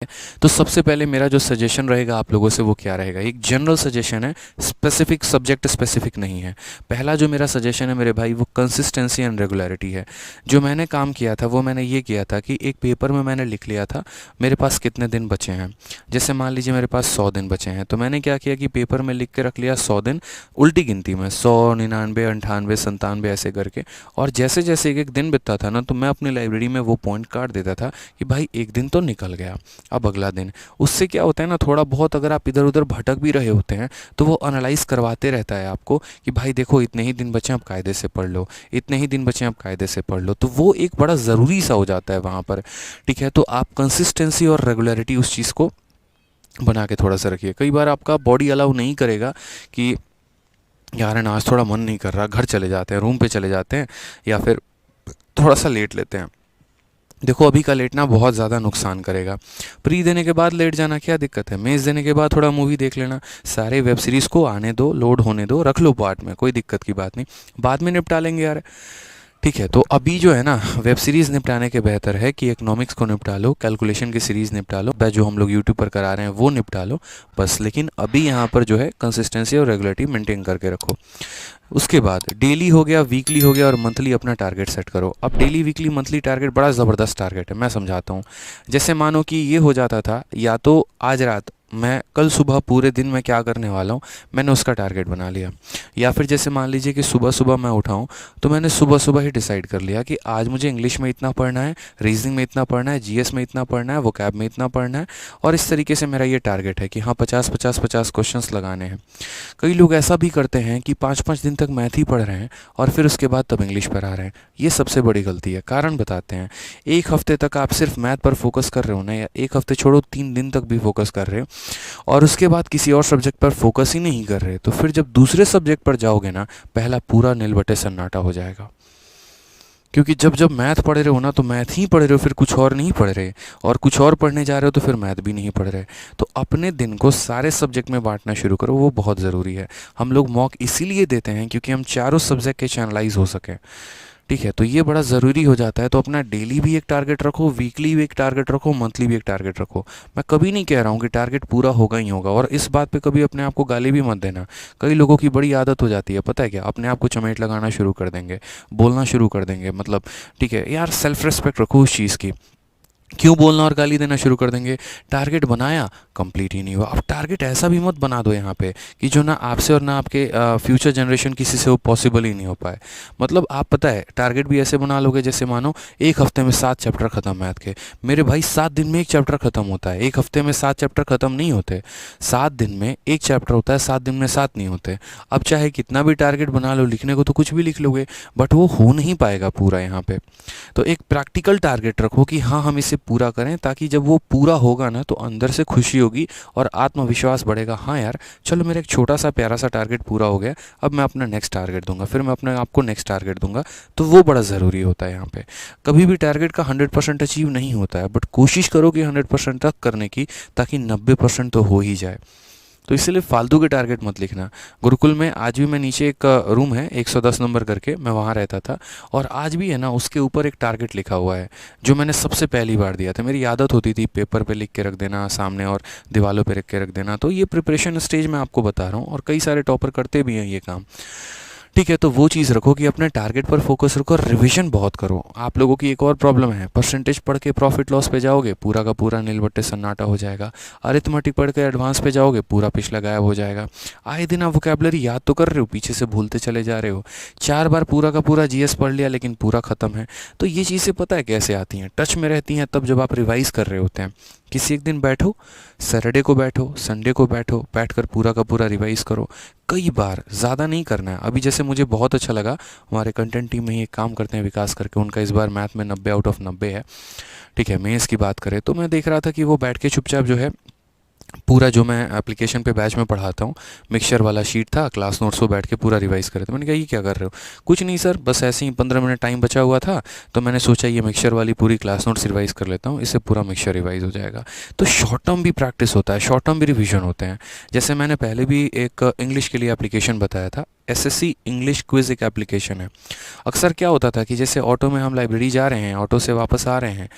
तो सबसे पहले मेरा जो सजेशन रहेगा आप लोगों से वो क्या रहेगा, एक जनरल सजेशन है, स्पेसिफिक सब्जेक्ट स्पेसिफिक नहीं है। पहला जो मेरा सजेशन है मेरे भाई वो कंसिस्टेंसी एंड रेगुलरिटी है। जो मैंने काम किया था वो मैंने ये किया था कि एक पेपर में मैंने लिख लिया था मेरे पास कितने दिन बचे हैं। जैसे मान लीजिए मेरे पास 100 दिन बचे हैं, तो मैंने क्या किया कि पेपर में लिख के रख लिया 100 दिन उल्टी गिनती में, 100, 99, 98, 97 ऐसे करके। और जैसे जैसे एक एक दिन बीतता था ना, तो मैं अपनी लाइब्रेरी में वो पॉइंट काट देता था कि भाई एक दिन तो निकल गया, अब अगला दिन। उससे क्या होता है ना, थोड़ा बहुत अगर आप इधर उधर भटक भी रहे होते हैं तो वो एनालाइज करवाते रहता है आपको कि भाई देखो इतने ही दिन बचे हैं, आप कायदे से पढ़ लो, इतने ही दिन बचे हैं, आप कायदे से पढ़ लो। तो वो एक बड़ा ज़रूरी सा हो जाता है वहाँ पर। ठीक है, तो आप कंसिस्टेंसी और रेगुलरिटी उस चीज़ को बना के थोड़ा सा रखिए। कई बार आपका बॉडी अलाउ नहीं करेगा कि यार है ना आज थोड़ा मन नहीं कर रहा, घर चले जाते हैं, रूम पे चले जाते हैं, या फिर थोड़ा सा लेट लेते हैं। देखो अभी का लेटना बहुत ज़्यादा नुकसान करेगा। प्री देने के बाद लेट जाना क्या दिक्कत है, मेज़ देने के बाद थोड़ा मूवी देख लेना, सारे वेब सीरीज़ को आने दो, लोड होने दो, रख लो पार्ट में, कोई दिक्कत की बात नहीं, बाद में निपटा लेंगे यार। ठीक है, तो अभी जो है ना वेब सीरीज़ निपटाने के बेहतर है कि इकोनॉमिक्स को निपटा लो, कैलकुलेशन की सीरीज़ निपटा लो, जो हम लोग यूट्यूब पर करा रहे हैं वो निपटा लो बस। लेकिन अभी यहाँ पर जो है कंसिस्टेंसी और रेगुलरिटी मेंटेन करके रखो। उसके बाद डेली हो गया, वीकली हो गया, और मंथली अपना टारगेट सेट करो। अब डेली वीकली मंथली टारगेट बड़ा ज़बरदस्त टारगेट है, मैं समझाता हूँ। जैसे मानो कि ये हो जाता था, या तो आज रात मैं कल सुबह पूरे दिन में क्या करने वाला हूँ मैंने उसका टारगेट बना लिया। या फिर जैसे मान लीजिए कि सुबह सुबह मैं उठाऊँ तो मैंने सुबह सुबह ही डिसाइड कर लिया कि आज मुझे इंग्लिश में इतना पढ़ना है, रीजनिंग में इतना पढ़ना है, जीएस में इतना पढ़ना है, वोकैब में इतना पढ़ना है। और इस तरीके से मेरा ये टारगेट है कि हाँ 50-50-50 क्वेश्चंस लगाने हैं। कई लोग ऐसा भी करते हैं कि 5-5 दिन तक मैथ ही पढ़ रहे हैं और फिर उसके बाद तब इंग्लिश पर आ रहे हैं। ये सबसे बड़ी गलती है। कारण बताते हैं, एक हफ्ते तक आप सिर्फ मैथ पर फोकस कर रहे हो ना, या एक हफ्ते छोड़ो 3 दिन तक भी फोकस कर रहे हो और उसके बाद किसी और सब्जेक्ट पर फोकस ही नहीं कर रहे, तो फिर जब दूसरे सब्जेक्ट पर जाओगे ना, पहला पूरा नीलबट्टे सन्नाटा हो जाएगा। क्योंकि जब जब मैथ पढ़ रहे हो ना तो मैथ ही पढ़ रहे हो, फिर कुछ और नहीं पढ़ रहे, और कुछ और पढ़ने जा रहे हो तो फिर मैथ भी नहीं पढ़ रहे। तो अपने दिन को सारे सब्जेक्ट में बांटना शुरू करो, वो बहुत ज़रूरी है। हम लोग मॉक इसीलिए देते हैं क्योंकि हम चारों सब्जेक्ट के चैनलाइज हो सकें। ठीक है, तो ये बड़ा ज़रूरी हो जाता है। तो अपना डेली भी एक टारगेट रखो, वीकली भी एक टारगेट रखो, मंथली भी एक टारगेट रखो। मैं कभी नहीं कह रहा हूँ कि टारगेट पूरा होगा ही होगा, और इस बात पे कभी अपने आप को गाली भी मत देना। कई लोगों की बड़ी आदत हो जाती है, पता है क्या, अपने आप को चमेट लगाना शुरू कर देंगे, बोलना शुरू कर देंगे, मतलब ठीक है यार, सेल्फ रिस्पेक्ट रखो उस चीज़ की। क्यों बोलना और गाली देना शुरू कर देंगे। टारगेट बनाया, कंप्लीट ही नहीं हुआ। अब टारगेट ऐसा भी मत बना दो यहाँ पे कि जो ना आपसे और ना आपके फ्यूचर जनरेशन किसी से वो पॉसिबल ही नहीं हो पाए। मतलब आप पता है टारगेट भी ऐसे बना लोगे जैसे मानो एक हफ्ते में 7 चैप्टर खत्म मैथ के। मेरे भाई 7 दिन में एक चैप्टर खत्म होता है, एक हफ्ते में 7 चैप्टर खत्म नहीं होते। 7 दिन में एक चैप्टर होता है, 7 दिन में 7 नहीं होते। अब चाहे कितना भी टारगेट बना लो, लिखने को तो कुछ भी लिख लोगे, बट वो हो नहीं पाएगा पूरा यहाँ पे। तो एक प्रैक्टिकल टारगेट रखो कि हाँ हम इसे पूरा करें, ताकि जब वो पूरा होगा ना तो अंदर से खुशी होगी और आत्मविश्वास बढ़ेगा। हाँ यार चलो मेरा एक छोटा सा प्यारा सा टारगेट पूरा हो गया, अब मैं अपना नेक्स्ट टारगेट दूंगा, फिर मैं अपने आप को नेक्स्ट टारगेट दूंगा। तो वो बड़ा ज़रूरी होता है यहाँ पे। कभी भी टारगेट का 100% अचीव नहीं होता है, बट कोशिश करो कि 100% तक करने की, ताकि 90% तो हो ही जाए। तो इसलिए फालतू के टारगेट मत लिखना। गुरुकुल में आज भी मैं नीचे एक रूम है 110 नंबर करके, मैं वहाँ रहता था, और आज भी है ना उसके ऊपर एक टारगेट लिखा हुआ है जो मैंने सबसे पहली बार दिया था। मेरी आदत होती थी पेपर पे लिख के रख देना सामने और दीवालों पे रख के रख देना। तो ये प्रिपरेशन स्टेज में आपको बता रहा हूँ, और कई सारे टॉपर करते भी हैं ये काम। ठीक है, तो वो चीज़ रखो कि अपने टारगेट पर फोकस रखो और रिवीजन बहुत करो। आप लोगों की एक और प्रॉब्लम है, परसेंटेज पढ़ के प्रॉफिट लॉस पे जाओगे, पूरा का पूरा नीलबट्टे सन्नाटा हो जाएगा। अरिथमेटिक पढ़ के एडवांस पे जाओगे, पूरा पिछला गायब हो जाएगा। आए दिन आप वोकैबुलरी याद तो कर रहे हो, पीछे से भूलते चले जा रहे हो। 4 बार पूरा का पूरा जीएस पढ़ लिया लेकिन पूरा ख़त्म है। तो ये चीज़ें पता है कैसे आती हैं, टच में रहती हैं तब जब आप रिवाइज़ कर रहे होते हैं। किसी एक दिन बैठो, सैटरडे को बैठो, संडे को बैठो, बैठकर पूरा का पूरा रिवाइज़ करो। कई बार, ज़्यादा नहीं करना है। अभी जैसे मुझे बहुत अच्छा लगा, हमारे कंटेंट टीम में ही एक काम करते हैं विकास करके, उनका इस बार मैथ में 90 आउट ऑफ 90 है। ठीक है, मेंस की बात करें तो मैं देख रहा था कि वो बैठ के चुपचाप जो है पूरा, जो मैं एप्लीकेशन पे बैच में पढ़ाता हूँ, मिक्सचर वाला शीट था, क्लास नोट्स को बैठ के पूरा रिवाइज़ करे। तो मैंने कहा ये क्या कर रहे हो? कुछ नहीं सर, बस ऐसे ही 15 मिनट टाइम बचा हुआ था तो मैंने सोचा ये मिक्सचर वाली पूरी क्लास नोट्स रिवाइज़ कर लेता हूँ, इससे पूरा मिक्सचर रिवाइज़ हो जाएगा। तो शॉर्ट टर्म भी प्रैक्टिस होता है, शॉर्ट टर्म भी रिविजन होते हैं। जैसे मैंने पहले भी एक इंग्लिश के लिए एप्लीकेशन बताया था, एसएससी इंग्लिश क्विज़ एक एप्लीकेशन है। अक्सर क्या होता था कि जैसे ऑटो में हम लाइब्रेरी जा रहे हैं, ऑटो से वापस आ रहे हैं,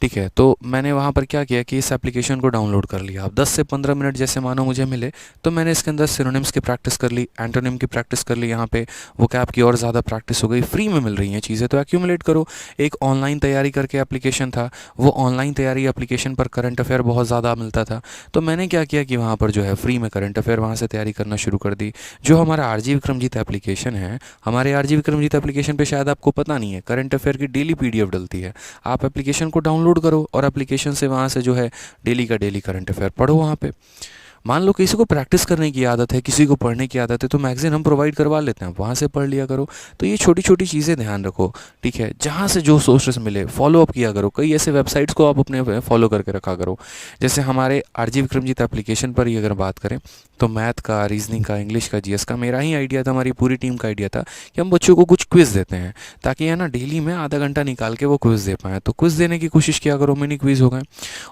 ठीक है, तो मैंने वहाँ पर क्या किया कि इस एप्लीकेशन को डाउनलोड कर लिया। अब 10 से 15 मिनट जैसे मानो मुझे मिले तो मैंने इसके अंदर सिनोनिम्स की प्रैक्टिस कर ली, एंटोनिम की प्रैक्टिस कर ली, यहाँ पे वोकैब की और ज़्यादा प्रैक्टिस हो गई। फ्री में मिल रही हैं चीज़ें तो एक्यूमुलेट करो। एक ऑनलाइन तैयारी करके एप्लीकेशन था, वो ऑनलाइन तैयारी एप्लीकेशन पर करंट अफेयर बहुत ज़्यादा मिलता था, तो मैंने क्या किया कि वहाँ पर जो है फ्री में करंट अफेयर वहाँ से तैयारी करना शुरू कर दी। जो हमारा आरजी विक्रमजीत एप्लीकेशन है, हमारे आरजी विक्रमजीत एप्लीकेशन पे शायद आपको पता नहीं है, करंट अफेयर की डेली पीडीएफ डलती है। आप एप्लीकेशन को डाउनलोड करो और एप्लीकेशन से वहाँ से जो है डेली का डेली करंट अफेयर पढ़ो वहाँ पे। मान लो किसी को प्रैक्टिस करने की आदत है, किसी को पढ़ने की आदत है, तो मैगज़ीन हम प्रोवाइड करवा लेते हैं, वहाँ से पढ़ लिया करो। तो ये छोटी छोटी चीज़ें ध्यान रखो, ठीक है। जहाँ से जो सोर्सेस मिले फॉलो अप किया करो। कई ऐसे वेबसाइट्स को आप अपने फॉलो करके रखा करो। जैसे हमारे आरजी विक्रमजीत एप्लीकेशन पर ही अगर बात करें तो मैथ का, रीजनिंग का, इंग्लिश का, जीएस का मेरा ही आइडिया था, हमारी पूरी टीम का आइडिया था कि हम बच्चों को कुछ क्विज़ देते हैं ताकि है ना डेली में आधा घंटा निकाल के वो क्विज़ दे पाएँ। तो क्विज़ देने की कोशिश किया करो, मिनी क्विज़ हो गए।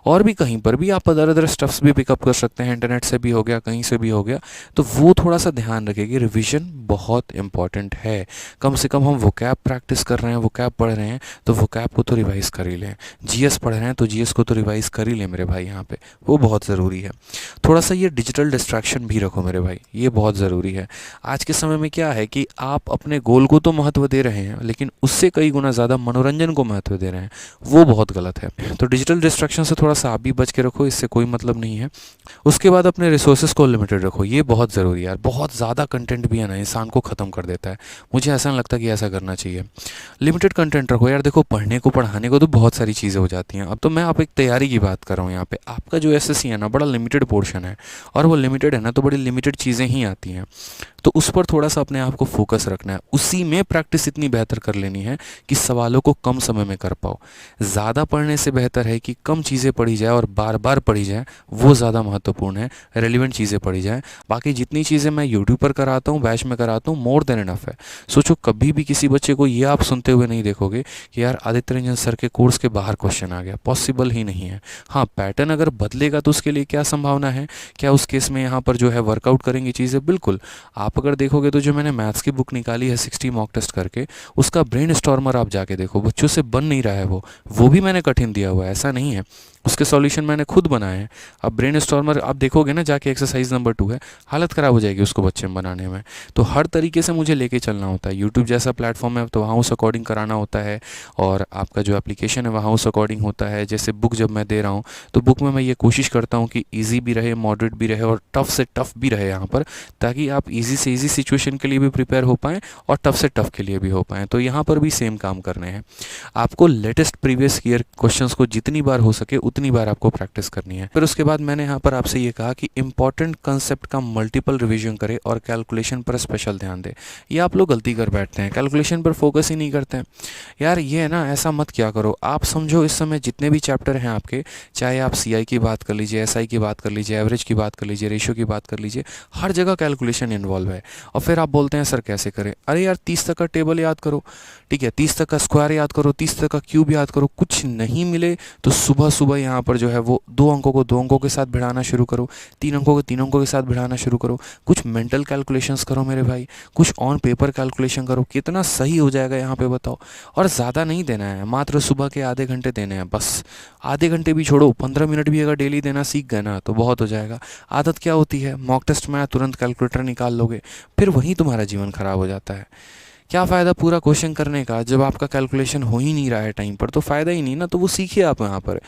और भी कहीं पर भी आप अदर अदर स्टफ्स भी पिकअप कर सकते हैं, इंटरनेट से भी हो गया, कहीं से भी हो गया। तो वो थोड़ा सा ध्यान रखें कि रिवीजन बहुत इंपॉर्टेंट है। कम से कम हम वोकैब प्रैक्टिस कर रहे हैं, वोकैब पढ़ रहे हैं तो वोकैब को तो रिवाइज़ कर ही लें। जीएस पढ़ रहे हैं तो जीएस को तो रिवाइज़ कर ही लें मेरे भाई, यहाँ पे वो बहुत ज़रूरी है। थोड़ा सा ये डिजिटल डिस्ट्रैक्शन भी रखो मेरे भाई, ये बहुत ज़रूरी है। आज के समय में क्या है कि आप अपने गोल को तो महत्व दे रहे हैं लेकिन उससे कई गुना ज़्यादा मनोरंजन को महत्व दे रहे हैं, वो बहुत गलत है। तो डिजिटल डिस्ट्रैक्शन से थोड़ा सा आप भी बच के रखो, इससे कोई मतलब नहीं है। उसके बाद अपने रिसोर्सेज को लिमिटेड रखो, ये बहुत ज़रूरी है यार। बहुत ज़्यादा कंटेंट भी है ना इंसान को ख़त्म कर देता है, मुझे ऐसा नहीं लगता कि ऐसा करना चाहिए। लिमिटेड कंटेंट रखो यार। देखो पढ़ने को, पढ़ाने को तो बहुत सारी चीज़ें हो जाती हैं। अब तो मैं आप एक तैयारी की बात कर रहा हूँ यहाँ पे। आपका जो एसएससी है ना बड़ा लिमिटेड पोर्शन है, और वो लिमिटेड है ना तो बड़ी लिमिटेड चीज़ें ही आती हैं, तो उस पर थोड़ा सा अपने आप को फोकस रखना है। उसी में प्रैक्टिस इतनी बेहतर कर लेनी है कि सवालों को कम समय में कर पाओ। ज़्यादा पढ़ने से बेहतर है कि कम चीज़ें पढ़ी जाए और बार बार पढ़ी जाए, वो ज़्यादा महत्वपूर्ण है। रेलिवेंट चीज़ें पढ़ी जाएँ। बाकी जितनी चीज़ें मैं यूट्यूब पर कराता हूँ, बैच में कराता हूँ, मोर देन इनफ है। सोचो कभी भी किसी बच्चे को ये आप सुनते हुए नहीं देखोगे कि यार आदित्य रंजन सर के कोर्स के बाहर क्वेश्चन आ गया, पॉसिबल ही नहीं है। हाँ, पैटर्न अगर बदलेगा तो उसके लिए क्या संभावना है, क्या उस केस में यहाँ पर जो है वर्कआउट करेंगी चीज़ें? बिल्कुल। आप अगर देखोगे तो जो मैंने मैथ्स की बुक निकाली है 60 मॉक टेस्ट करके, उसका ब्रेन स्टॉर्मर आप जाके देखो, बच्चों से बन नहीं रहा है वो भी मैंने कठिन दिया हुआ है, ऐसा नहीं है। उसके सॉल्यूशन मैंने खुद बनाए हैं। अब ब्रेन स्टॉर्मर आप देखोगे ना जाके, एक्सरसाइज नंबर 2 है, हालत ख़राब हो जाएगी उसको बच्चे में बनाने में। तो हर तरीके से मुझे लेके चलना होता है। यूट्यूब जैसा प्लेटफॉर्म है तो वहाँ उस अकॉर्डिंग कराना होता है, और आपका जो एप्लीकेशन है वहाँ उस अकॉर्डिंग होता है। जैसे बुक जब मैं दे रहा हूँ तो बुक में मैं ये कोशिश करता हूँ कि ईजी भी रहे, मॉडरेट भी रहे और टफ से टफ भी रहे यहाँ पर, ताकि आप ईजी से ईजी सिचुएशन के लिए भी प्रिपेयर हो पाएँ और टफ से टफ के लिए भी हो पाएँ। तो यहाँ पर भी सेम काम करने हैं। आपको लेटेस्ट प्रीवियस ईयर क्वेश्चंस को जितनी बार हो सके उतनी बार आपको प्रैक्टिस करनी है। फिर उसके बाद मैंने यहाँ पर आपसे ये कहा कि इंपॉर्टेंट कंसेप्ट का मल्टीपल रिवीजन करें और कैलकुलेशन पर स्पेशल ध्यान दें। ये आप लोग गलती कर बैठते हैं, कैलकुलेशन पर फोकस ही नहीं करते हैं यार। ये है ना, ऐसा मत क्या करो। आप समझो इस समय जितने भी चैप्टर हैं आपके, चाहे आप सीआई की बात कर लीजिए, एसआई की बात कर लीजिए, एवरेज की बात कर लीजिए, रेशियो की बात कर लीजिए, हर जगह कैलकुलेशन इन्वॉल्व है। और फिर आप बोलते हैं सर कैसे करें? अरे यार 30 तक का टेबल याद करो, ठीक है, 30 तक का स्क्वायर याद करो, 30 तक का क्यूब याद करो। कुछ नहीं मिले तो सुबह सुबह यहाँ पर जो है वो 2 अंकों को 2 अंकों के साथ भिड़ाना शुरू करो, 3 अंकों को 3 अंकों के साथ भिड़ाना शुरू करो। कुछ मेंटल कैलकुलेशंस करो मेरे भाई, कुछ ऑन पेपर कैलकुलेशन करो, कितना सही हो जाएगा यहाँ पे बताओ। और ज़्यादा नहीं देना है, मात्र सुबह के आधे घंटे देने हैं बस। आधे घंटे भी छोड़ो, 15 मिनट भी अगर डेली देना सीख गए ना तो बहुत हो जाएगा। आदत क्या होती है, मॉक टेस्ट में तुरंत कैलकुलेटर निकाल लोगे, फिर वहीं तुम्हारा जीवन खराब हो जाता है। क्या फ़ायदा पूरा क्वेश्चन करने का जब आपका कैलकुलेशन हो ही नहीं रहा है टाइम पर? तो फ़ायदा ही नहीं ना। तो वो सीखिए आप यहाँ पर,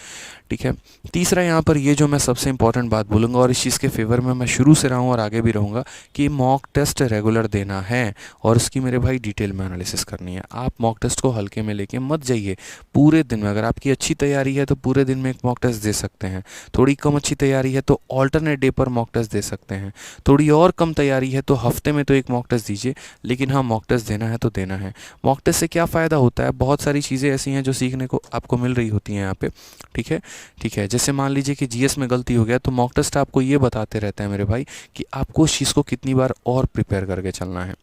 ठीक है। तीसरा यहाँ पर ये जो मैं सबसे इंपॉर्टेंट बात बोलूँगा और इस चीज़ के फेवर में मैं शुरू से रहा हूँ और आगे भी रहूँगा, कि मॉक टेस्ट रेगुलर देना है और उसकी मेरे भाई डिटेल में एनालिसिस करनी है। आप मॉक टेस्ट को हल्के में लेके मत जाइए। पूरे दिन में अगर आपकी अच्छी तैयारी है तो पूरे दिन में एक मॉक टेस्ट दे सकते हैं। थोड़ी कम अच्छी तैयारी है तो ऑल्टरनेट डे पर मॉक टेस्ट दे सकते हैं। थोड़ी और कम तैयारी है तो हफ्ते में तो एक मॉक टेस्ट दीजिए, लेकिन हाँ मॉक टेस्ट देना है तो देना है। मॉक टेस्ट से क्या फ़ायदा होता है, बहुत सारी चीज़ें ऐसी हैं जो सीखने को आपको मिल रही होती हैं यहाँ पे। ठीक है, ठीक है। जैसे मान लीजिए कि जीएस में गलती हो गया तो मॉक टेस्ट आपको ये बताते रहते हैं मेरे भाई कि आपको उस चीज़ को कितनी बार और प्रिपेयर करके चलना है।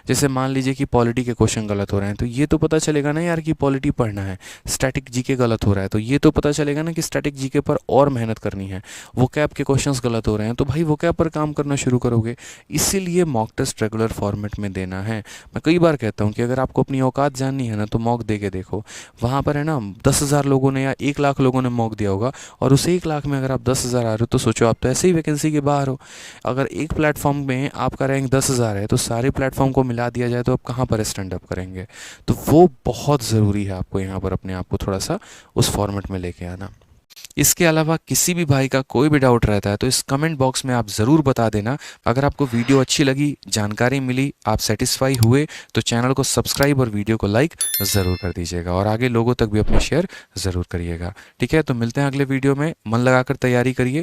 जैसे मान लीजिए कि पॉलिटी के क्वेश्चन गलत हो रहे हैं तो ये तो पता चलेगा ना यार कि पॉलिटी पढ़ना है। स्टैटिक जीके गलत हो रहा है तो ये तो पता चलेगा ना कि स्टैटिक जीके पर और मेहनत करनी है। वोकैब के क्वेश्चंस गलत हो रहे हैं तो भाई वोकैब पर काम करना शुरू करोगे। इसीलिए मॉक टेस्ट रेगुलर फॉर्मेट में देना है। मैं कई बार कहता हूँ कि अगर आपको अपनी औकात जाननी है ना तो मॉक दे के देखो। वहाँ पर है ना 10,000 लोगों ने या 1 लाख लोगों ने मॉक दिया होगा और उस 1 लाख में अगर आप 10,000 आ रहे हो तो सोचो आप तो ऐसे ही वैकेंसी के बाहर हो। अगर एक प्लेटफॉर्म में आपका रैंक 10,000 है तो सारे प्लेटफॉर्म को मिला दिया जाए तो आप कहाँ पर स्टैंड अप करेंगे। तो वो बहुत ज़रूरी है आपको यहाँ पर अपने आप को थोड़ा सा उस फॉर्मेट में लेके आना। इसके अलावा किसी भी भाई का कोई भी डाउट रहता है तो इस कमेंट बॉक्स में आप ज़रूर बता देना। अगर आपको वीडियो अच्छी लगी, जानकारी मिली, आप सेटिस्फाई हुए तो चैनल को सब्सक्राइब और वीडियो को लाइक ज़रूर कर दीजिएगा और आगे लोगों तक भी अपने शेयर ज़रूर करिएगा। ठीक है, तो मिलते हैं अगले वीडियो में। मन लगाकर तैयारी करिए।